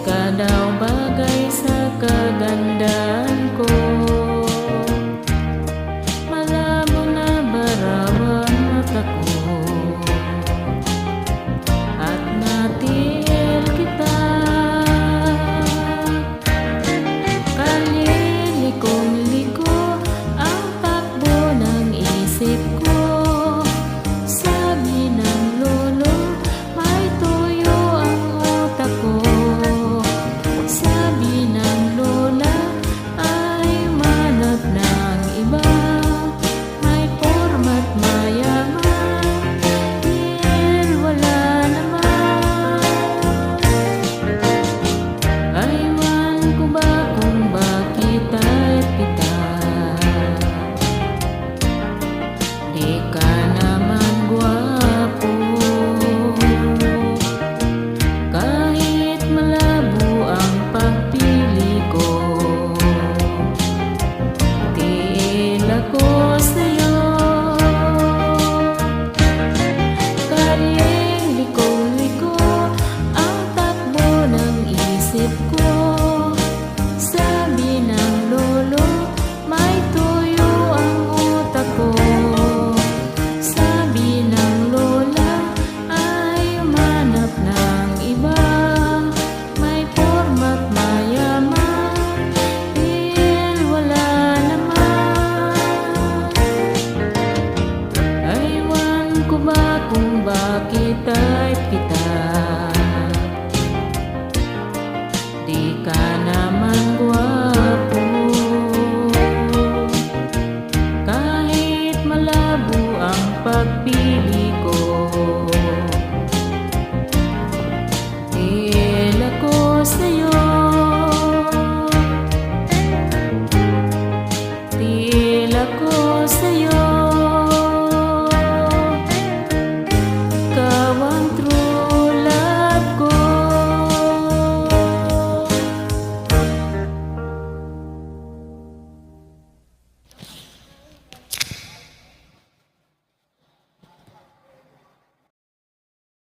ka daw bagay sa kagandahan ko. Malabo na barawan mata ko at natil kita. Kalilikong-liko ang takbo ng isip ko. Sabi ng lolo, may tuyo ang utak ko. Sabi ng lola, ay manap ng iba. May porma't mayaman, pero wala naman. Aywan ko ba kung bakit at kita? Di ka naman gwapo, kahit malabo ang pagpili ko. Tiil ako sa'yo. Karing liko-liko ang takbo ng isip ko. Sabi ng lolo, may tuyo ang utak ko. Sabi ng lola, ay manap ng iba. May porma't mayaman, pero wala naman. Aywan ko ba kung bakit type kita? Di ka naman gwapo, kahit malabo ang pagpili ko. Tiil ako sa'yo.